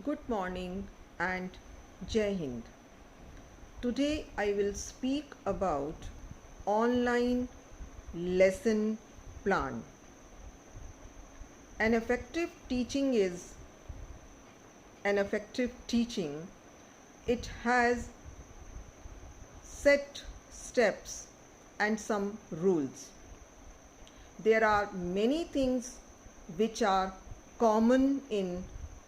Good morning and Jai Hind. Today I will speak about online lesson plan. An effective teaching is an effective teaching. It has set steps and some rules. There are many things which are common in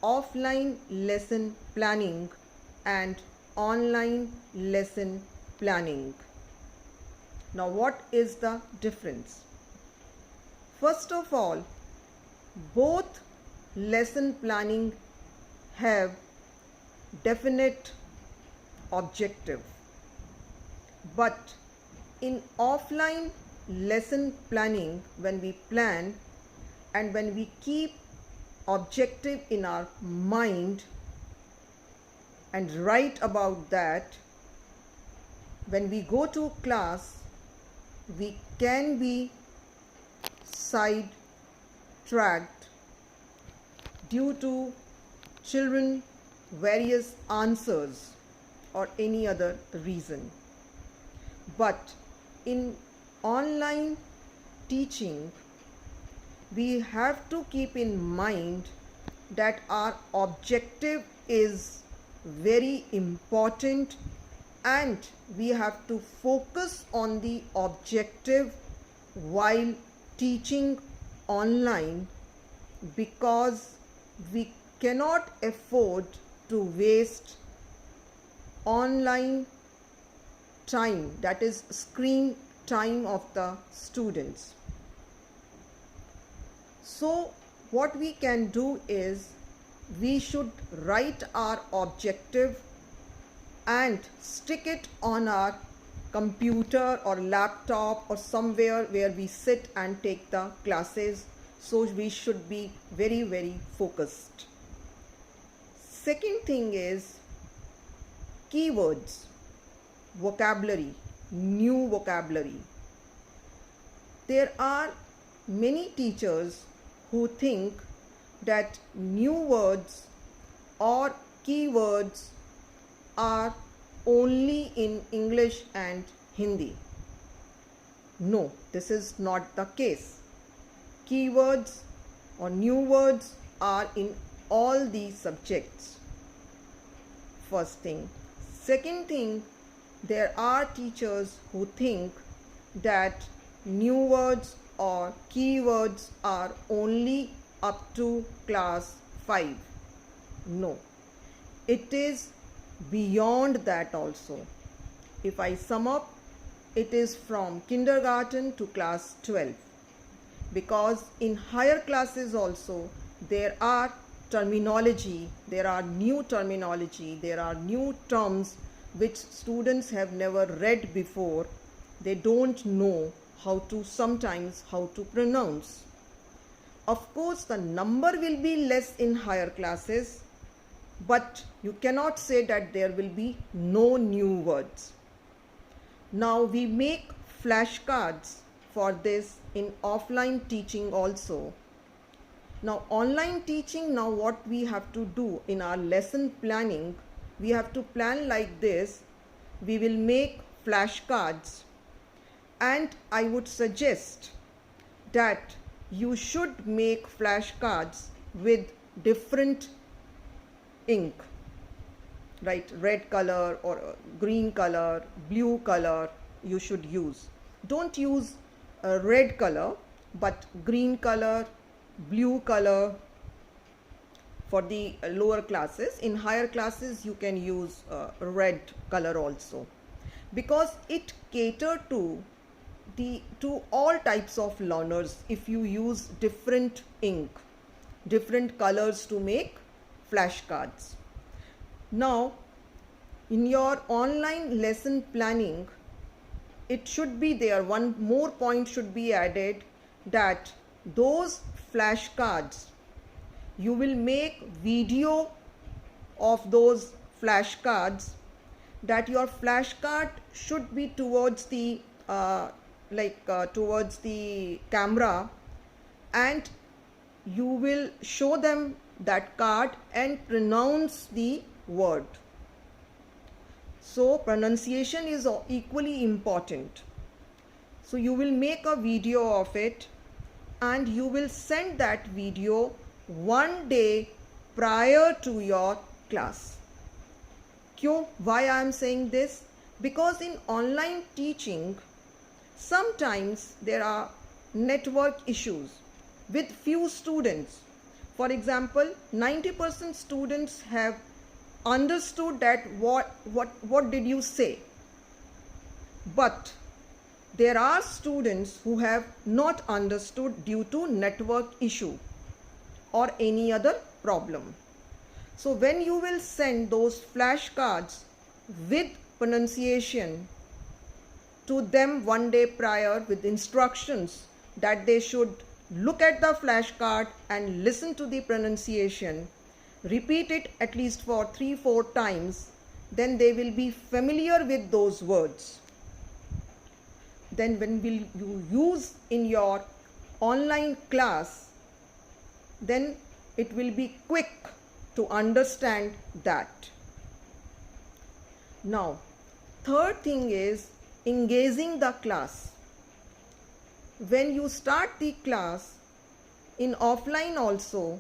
offline lesson planning and online lesson planning. Now, what is the difference? First of all, both lesson planning have definite objective, but in offline lesson planning, when we plan and when we keep objective in our mind and write about that, when we go to class we can be sidetracked due to children various answers or any other reason. But in online teaching, we have to keep in mind that our objective is very important and we have to focus on the objective while teaching online, because we cannot afford to waste online time, that is screen time of the students. So what we can do is we should write our objective and stick it on our computer or laptop or somewhere where we sit and take the classes. So we should be very focused. Second thing is keywords, vocabulary, new vocabulary. There are many teachers who think that new words or keywords are only in English and Hindi. No, this is not the case. Keywords or new words are in all these subjects. First thing. Second thing, there are teachers who think that new words or keywords are only up to class 5. No, it is beyond that also. If I sum up, it is from kindergarten to class 12, because in higher classes also there are terminology, there are new terminology, there are new terms which students have never read before. They don't know how to pronounce. Of course, the number will be less in higher classes, but you cannot say that there will be no new words. Now we make flashcards for this in offline teaching also. Now online teaching, now what we have to do in our lesson planning, we have to plan like this. We will make flashcards, and I would suggest that you should make flashcards with different ink, right? Red color or green color, blue color you should use. Don't use a red color, but green color, blue color for the lower classes. In higher classes you can use red color also, because it cater to all types of learners. If you use different ink, different colors to make flashcards. Now in your online lesson planning, it should be there, one more point should be added, that those flashcards, you will make video of those flashcards, that your flashcard should be towards the towards the camera, and you will show them that card and pronounce the word. So pronunciation is equally important. So you will make a video of it and you will send that video one day prior to your class. Why I am saying this? Because in online teaching, sometimes there are network issues with few students. For example, 90% students have understood that what did you say? But there are students who have not understood due to network issue or any other problem. So when you will send those flashcards with pronunciation to them one day prior with instructions that they should look at the flashcard and listen to the pronunciation, repeat it at least for 3-4 times, then they will be familiar with those words. Then when will you use in your online class, then it will be quick to understand that. Now, third thing is engaging the class. When you start the class in offline also,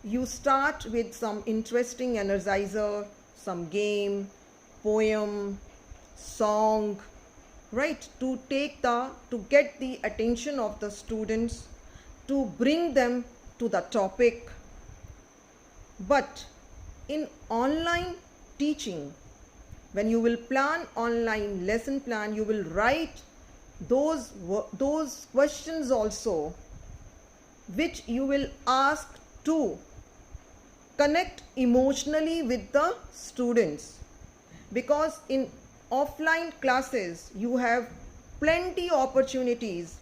you start with some interesting energizer, some game, poem, song, right, to get the attention of the students, to bring them to the topic. But in online teaching, when you will plan online lesson plan, you will write those questions also, which you will ask to connect emotionally with the students. Because in offline classes, you have plenty opportunities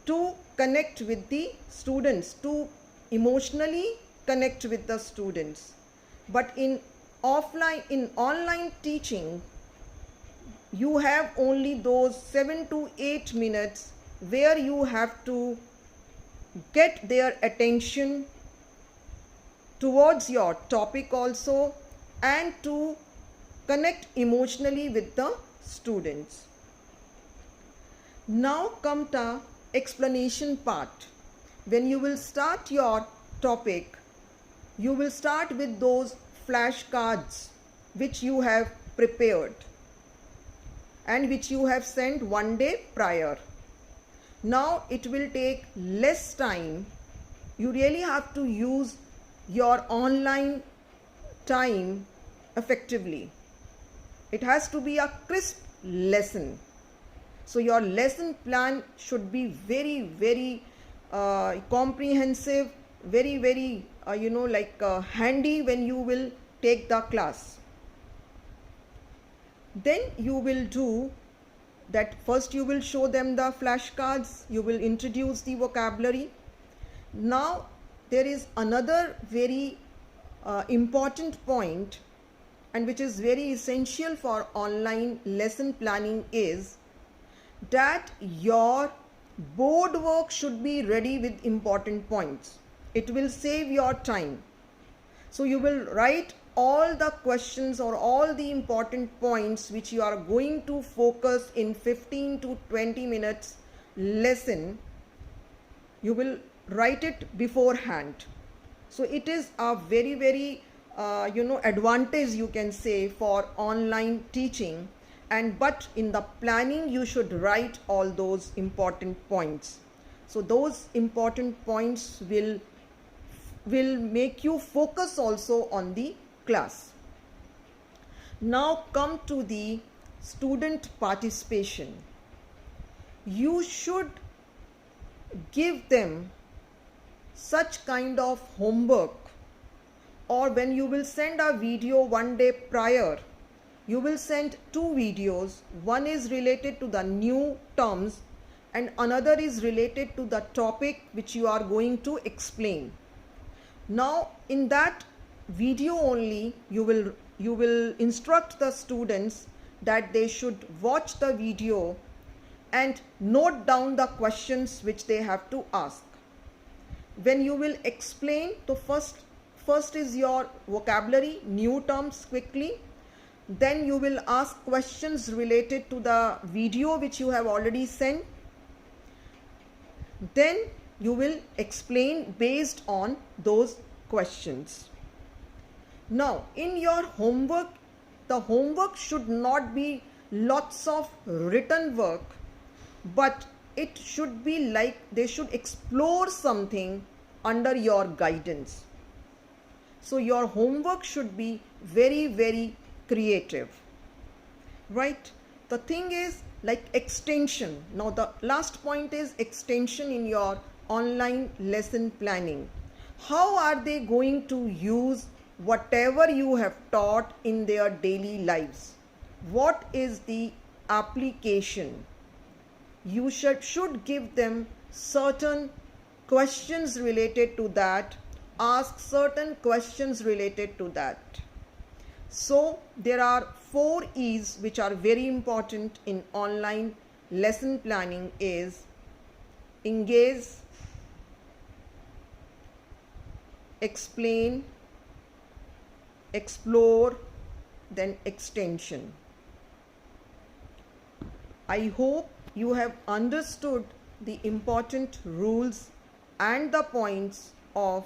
to connect with the students, to emotionally connect with the students. But in online teaching, you have only those 7 to 8 minutes where you have to get their attention towards your topic also and to connect emotionally with the students. Now come to explanation part. When you will start your topic, you will start with those flashcards which you have prepared and which you have sent one day prior. Now it will take less time. You really have to use your online time effectively. It has to be a crisp lesson. So your lesson plan should be very, very comprehensive, very, very handy when you will take the class. Then you will do that. First you will show them the flashcards, you will introduce the vocabulary. Now there is another very important point, and which is very essential for online lesson planning, is that your board work should be ready with important points. It will save your time. So you will write all the questions or all the important points which you are going to focus in 15 to 20 minutes lesson. You will write it beforehand. So it is a very, very advantage, you can say, for online teaching. But in the planning, you should write all those important points. So those important points will make you focus also on the class. Now come to the student participation. You should give them such kind of homework, or when you will send a video one day prior, you will send 2 videos. One is related to the new terms and another is related to the topic which you are going to explain. Now in that video only, you will instruct the students that they should watch the video and note down the questions which they have to ask. when you will explain, so first is your vocabulary, new terms quickly. Then you will ask questions related to the video which you have already sent. Then you will explain based on those questions. Now, in your homework, the homework should not be lots of written work, but it should be like they should explore something under your guidance. So your homework should be very, very creative, right? The thing is like extension. Now the last point is extension in your online lesson planning. How are they going to use whatever you have taught in their daily lives? What is the application? You should give them certain questions related to that, ask certain questions related to that. So there are 4 E's which are very important in online lesson planning is engage, explain, explore, then extension. I hope you have understood the important rules and the points of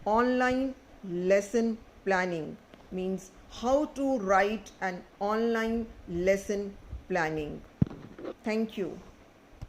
online lesson planning, means how to write an online lesson planning. Thank you.